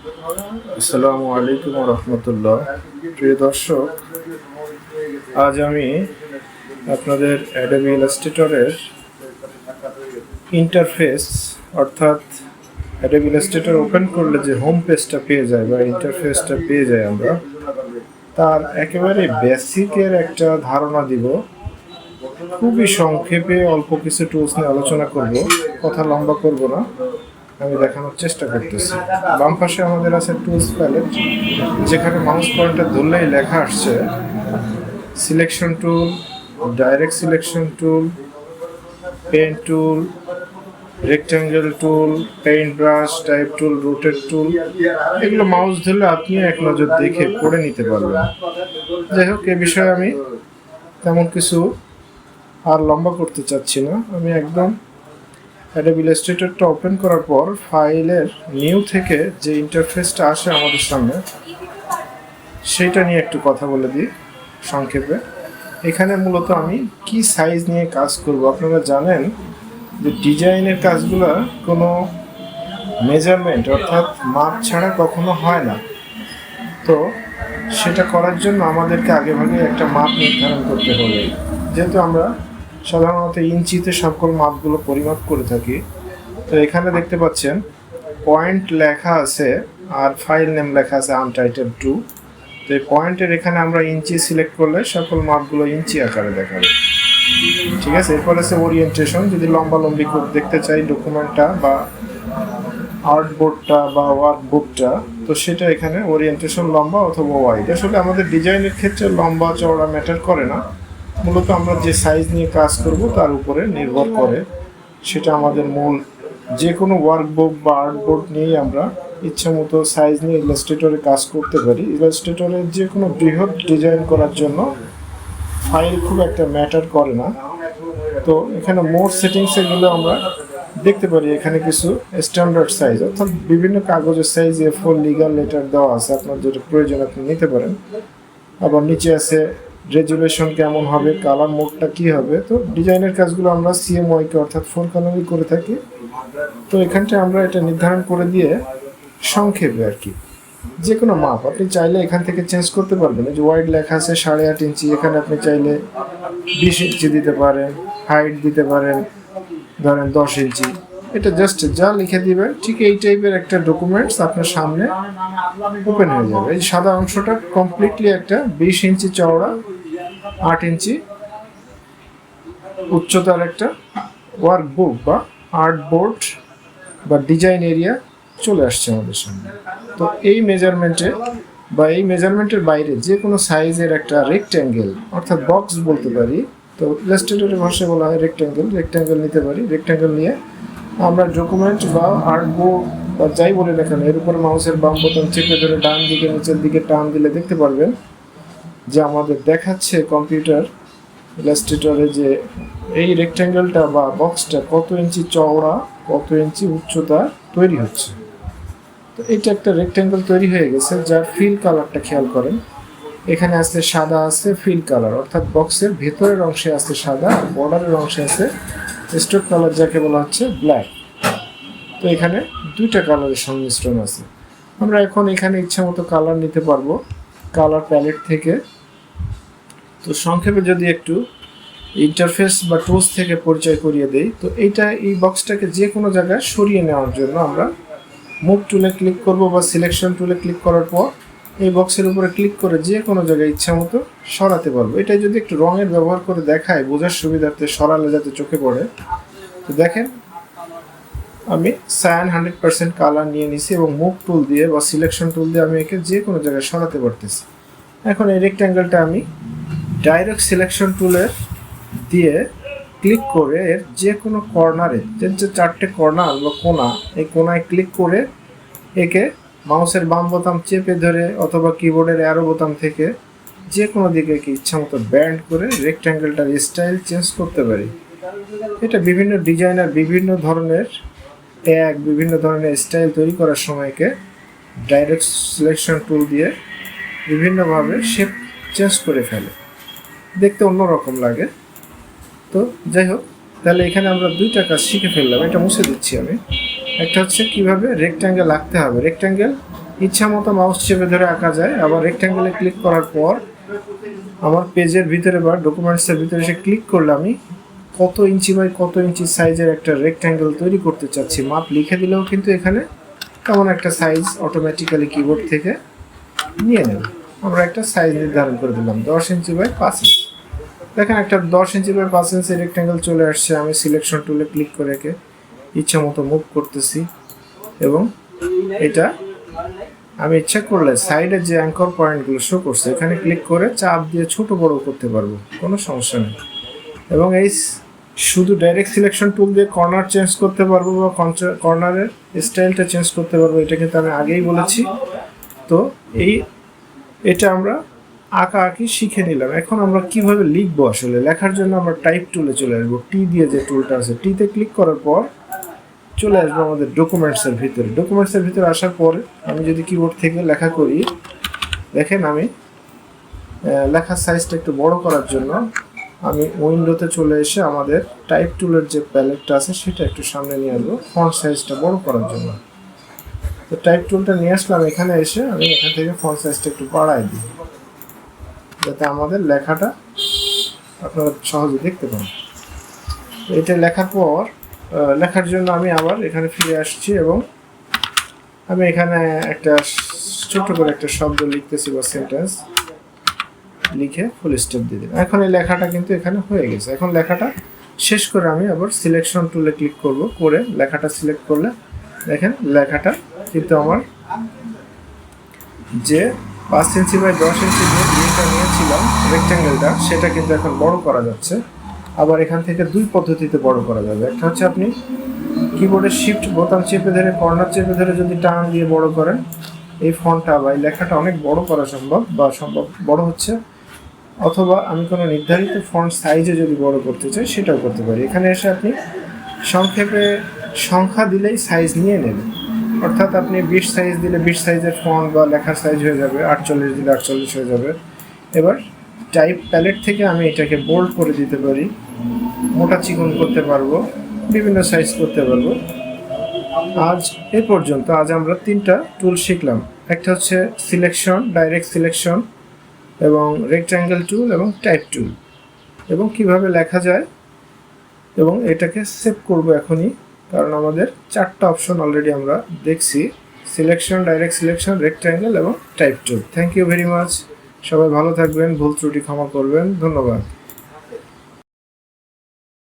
আসসালামু আলাইকুম রহমতুল্লাহ। প্রিয় দর্শক, আজ আমি আপনাদের অ্যাডোবি ইলাস্ট্রেটরের ইন্টারফেস অর্থাৎ অ্যাডোবি ইলাস্ট্রেটর ওপেন করলে যে হোম পেজটা পেয়ে যায় বা ইন্টারফেসটা পেয়ে যাই আমরা, তার একেবারে বেসিকের একটা ধারণা দিব। খুবই সংক্ষেপে অল্প কিছু টুলস নিয়ে আলোচনা করব, কথা লম্বা করব না, আমি দেখানোর চেষ্টা করতেছি। বাম পাশে আমাদের আছে টুলস প্যালেট, যেখানে মাউস পয়েন্টার ধরলেই লেখা আসছে selection tool, direct selection tool, pen tool, rectangle tool, paint brush, type tool, rotate tool. এগুলো মাউস ধরলে আপনি এক নজর দেখে পড়ে নিতে পারবেন। যাই হোক, এ বিষয়ে আমি তেমন কিছু আর লম্বা করতে চাচ্ছি না। আমি একদম অ্যাডোবি ইলাস্ট্রেটরটা ওপেন করার পর ফাইলের নিউ থেকে যে ইন্টারফেসটা আসে আমাদের সামনে, সেটা নিয়ে একটু কথা বলে দিই সংক্ষেপে। এখানে মূলত আমি কি সাইজ নিয়ে কাজ করব। আপনারা জানেন যে ডিজাইনের কাজগুলো কোনো মেজারমেন্ট অর্থাৎ মাপ ছাড়া কখনো হয় না। তো সেটা করার জন্য আমাদেরকে আগেভাগে একটা মাপ নির্ধারণ করতে হবে। যেহেতু আমরা সাধারণত ইঞ্চিতে সকল মাপগুলো পরিমাপ করে থাকি, তো এখানে দেখতে পাচ্ছেন পয়েন্ট লেখা আছে আর ফাইল নেম লেখা আছে আনটাইটেল 2। তো এই পয়েন্টের এখানে আমরা ইঞ্চি সিলেক্ট করলে সকল মাপগুলো ইঞ্চি আকারে দেখাবে। ঠিক আছে, এরপর আছে ওরিয়েন্টেশন। যদি লম্বালম্বি করে দেখতে চাই ডকুমেন্টটা বা আর্টবোর্ডটা বা ওয়ার্কবুকটা, তো সেটা এখানে ওরিয়েন্টেশন লম্বা অথবা ওয়াইড। আসলে আমাদের ডিজাইনের ক্ষেত্রে লম্বা চওড়া ম্যাটার করে না, মূলত আমরা যে সাইজ নিয়ে কাজ করব তার উপরে নির্ভর করে। সেটা আমাদের মূল যে কোনো ওয়ার্কবুক বা আর্টবোর্ড নিয়েই আমরা ইচ্ছা মতো সাইজ নিয়ে ইলাস্ট্রেটরে কাজ করতে পারি। ইলাস্ট্রেটরে যে কোনো বৃহৎ ডিজাইন করার জন্য ফাইল খুব একটা ম্যাটার করে না। তো এখানে মোর সেটিংসে গেলে আমরা দেখতে পারি এখানে কিছু স্ট্যান্ডার্ড সাইজ অর্থাৎ বিভিন্ন কাগজের সাইজ A4 লিগাল লেটার দেওয়া আছে, আপনার যেটা প্রয়োজন আপনি নিতে পারেন। আবার নিচে আছে রেজুলেশন কেমন হবে, কালার মোডটা কী হবে। তো ডিজাইনের কাজগুলো আমরা CMYK অর্থাৎ 4 কালারই করে থাকি। তো এখানটায় আমরা এটা নির্ধারণ করে দিয়ে সংক্ষেপে আর কি যে কোনো মাপ আপনি চাইলে এখান থেকে চেঞ্জ করতে পারবেন। এই যে ওয়াইড লেখা আছে 8.5 ইঞ্চি, এখানে আপনি চাইলে 20 ইঞ্চি দিতে পারেন, হাইট দিতে পারেন ধরেন 10 ইঞ্চি। এটা জাস্ট যা লিখে দিবেন ঠিক এই টাইপের একটা ডকুমেন্টস আপনার সামনে ওপেন হয়ে যাবে। এই সাদা অংশটা কমপ্লিটলি একটা 20 ইঞ্চি চওড়া 8 ইঞ্চি উচ্চতার একটা ওয়ার্কবুক বা আর্টবোর্ড বা ডিজাইন এরিয়া চলে আসছে আমাদের সামনে। তো এই মেজারমেন্টে বা এই মেজারমেন্টের বাইরে যে কোনো সাইজের একটা রেক্ট্যাঙ্গেল অর্থাৎ বক্স বলতে পারি, তো ইলাস্ট্রেটরের ভাষায় বলা হয় রেক্ট্যাঙ্গেল নিতে পারি। রেক্ট্যাঙ্গেল নিয়ে আমরা ডকুমেন্ট বা আর্টবোর্ড বা যাই বলে না কেন, এর উপর মাউসের বাম বোতাম চেপে ধরে ডান দিকে নিচের দিকে টান দিলে দেখতে পারবেন যে আমাদের দেখাচ্ছে কম্পিউটার ইলাস্ট্রেটরে যে এই রেক্ট্যাঙ্গেলটা বা বক্সটা কত ইঞ্চি চওড়া কত ইঞ্চি উচ্চতা তৈরি হচ্ছে। তো এটা একটা রেক্ট্যাঙ্গেল তৈরি হয়ে গেছে, যার ফিল কালারটা খেয়াল করেন। এখানে আছে সাদা, আছে ফিল কালার অর্থাৎ বক্সের ভেতরের অংশে আছে সাদা, আর বর্ডারের অংশে আছে স্টোক কালার যাকে বলা হচ্ছে ব্ল্যাক। তো এখানে দুইটা কালারের সংমিশ্রণ আছে। আমরা এখন এখানে ইচ্ছা মতো কালার নিতে পারবো কালার প্যালেট থেকে। তো সংক্ষেপে যদি একটু ইন্টারফেস বা টুলস থেকে পরিচয় করিয়ে দেই, তো এই বক্সটাকে যে কোনো জায়গায় সরিয়ে নেওয়ার জন্য আমরা মুভ টুলে ক্লিক করব বা সিলেকশন টুলে ক্লিক করার পর এই বক্সের উপরে ক্লিক করে যে কোনো জায়গায় ইচ্ছা মতো সরাতে পারবো। এটাই যদি একটু রঙের ব্যবহার করে দেখায় বোঝার সুবিধার্থে, সরালে যাতে চোখে পড়ে। তো দেখেন আমি সায়ান 100% কালার নিয়ে নিছি এবং মুভ টুল দিয়ে বা সিলেকশন টুল দিয়ে আমি একে যে কোনো জায়গায় সরাতে পারতেছি। এখন এই রেক্ট্যাঙ্গেলটা আমি ডাইরেক্ট সিলেকশন টুলের দিয়ে ক্লিক করে এর যে কোনো কর্নারে, যে 4টে কর্নার বা কোণা, এই কোণায় ক্লিক করে একে মাউসের বাম বোতাম চেপে ধরে অথবা কিবোর্ডের অ্যারো বোতাম থেকে যে কোনো দিকে ইচ্ছা মতো ব্যান্ড করে রেক্ট্যাঙ্গেলটার স্টাইল চেঞ্জ করতে পারি। এটা বিভিন্ন ডিজাইনার বিভিন্ন ধরনের ট্যাগ, বিভিন্ন ধরনের স্টাইল তৈরি করার সময়কে ডাইরেক্ট সিলেকশন টুল দিয়ে বিভিন্নভাবে শেপ চেঞ্জ করে ফেলে, দেখতে অন্যরকম লাগে। তো যাই হোক, তাহলে এখানে আমরা দুইটা কাজ শিখে ফেললাম। এটা মুছে দিচ্ছি আমি। একটা হচ্ছে কিভাবে রেক্ট্যাঙ্গেল আঁকতে হবে। রেক্ট্যাঙ্গেল ইচ্ছা মতো মাউস চেপে ধরে আঁকা যায়। আবার রেক্ট্যাঙ্গেলে ক্লিক করার পর আমার পেজের ভিতরে বা ডকুমেন্টসের ভিতরে এসে ক্লিক করলে আমি কত ইঞ্চি বাই কত ইঞ্চি সাইজের একটা রেক্ট্যাঙ্গেল তৈরি করতে চাচ্ছি মাপ লিখে দিলেও কিন্তু এখানে তেমন একটা সাইজ অটোমেটিক্যালি কিবোর্ড থেকে নিয়ে নেবে। আমরা একটা সাইজ নির্ধারণ করে দিলাম 10 ইঞ্চি বাই 5 ইঞ্চি। দেখেন একটা 10 ইঞ্চি বাই 5 ইঞ্চি রেক্ট্যাঙ্গেল চলে আসছে। আমি সিলেকশন টুলে ক্লিক করে একে ইচ্ছা মতো মুভ করতেছি এবং এটা আমি ইচ্ছা করলে সাইডে যে অ্যাঙ্কর পয়েন্টগুলো শো করছে এখানে ক্লিক করে চাপ দিয়ে ছোট বড় করতে পারবো, কোনো সমস্যা নেই। এবং এই শুধু ডাইরেক্ট সিলেকশন টুল দিয়ে কর্নার চেঞ্জ করতে পারবো বা কর্নারের স্টাইলটা চেঞ্জ করতে পারবো, এটা কিন্তু আমি আগেই বলেছি। তো এটা আমরা আঁকা আঁকি শিখে নিলাম। এখন আমরা কিভাবে লিখবো, আসলে লেখার জন্য আমরা টাইপ টুলে চলে আসবো। টি দিয়ে যে টুলটা আছে টিতে ক্লিক করার পর চলে আসবো আমাদের ডকুমেন্টসের ভিতরে। ডকুমেন্টসের ভিতরে আসার পর আমি যদি কিবোর্ড থেকে লেখা করি, দেখেন আমি লেখার সাইজটা একটু বড় করার জন্য আমি উইন্ডোতে চলে এসে আমাদের টাইপ টুলের যে প্যালেটটা আছে সেটা একটু সামনে নিয়ে আসবো ফন্ট সাইজটা বড় করার জন্য। তো টাইপ টুলটা নিয়ে আসলাম, এখানে এসে আমি এখান থেকে ফন্ট সাইজটা একটু বাড়াই দিই যাতে আমাদের লেখাটা আপনারা সহজে দেখতে পান। এটা লেখার পর লেখার জন্য আমি আবার এখানে ফিরে আসছি এবং আমি এখানে একটা ছোট করে একটা শব্দ লিখতেছি বা সেন্টেন্স লিখে ফুল স্টপ দিয়ে দিলাম। এখন এই লেখাটা কিন্তু এখানে হয়ে গেছে। এখন লেখাটা শেষ করে আমি আবার সিলেকশন টুলে ক্লিক করব, করে লেখাটা সিলেক্ট করলে দেখেন লেখাটা কিন্তু আমার যে 5 ইঞ্চি বাই 10 ইঞ্চি যেটা নিয়েছিলাম রেক্ট্যাঙ্গেলটা সেটা কিন্তু এখন বড় করা যাচ্ছে। আবার এখান থেকে দুই পদ্ধতিতে বড় করা যাবে। একটা হচ্ছে আপনি কিবোর্ডের শিফট বোতাম চেপে ধরে কর্নার চেপে ধরে যদি টান দিয়ে বড় করেন এই ফন্টটা বা এই লেখাটা অনেক বড় করা সম্ভব বড় হচ্ছে। অথবা আমি কোনো নির্ধারিত ফন্ট সাইজে যদি বড় করতে চাই সেটাও করতে পারি। এখানে এসে আপনি সংক্ষেপে সংখ্যা দিলেই সাইজ নিয়ে নেবেন, অর্থাৎ আপনি 20 সাইজ দিলে 20 সাইজের ফন্ট বা লেখার সাইজ হয়ে যাবে, 48 দিলে 48 হয়ে যাবে। এবার টাইপ প্যালেট থেকে আমি এটাকে বোল্ড করে দিতে পারি, মোটা চিকন করতে পারবো, বিভিন্ন সাইজ করতে পারবো। আজ এ পর্যন্ত আমরা 3টা টুল শিখলাম। একটা হচ্ছে সিলেকশন, ডাইরেক্ট সিলেকশন এবং রেক্ট্যাঙ্গেল টুল এবং টাইপ টুল, এবং কিভাবে লেখা যায়। এবং এটাকে সেভ করব এখনই, কারণ আমাদের 4টা অপশন অলরেডি আমরা দেখছি: সিলেকশন, ডাইরেক্ট সিলেকশন, রেক্ট্যাঙ্গেল এবং type tool. Thank you very much. সবাই ভালো থাকবেন, ভুল ত্রুটি ক্ষমা করবেন। ধন্যবাদ।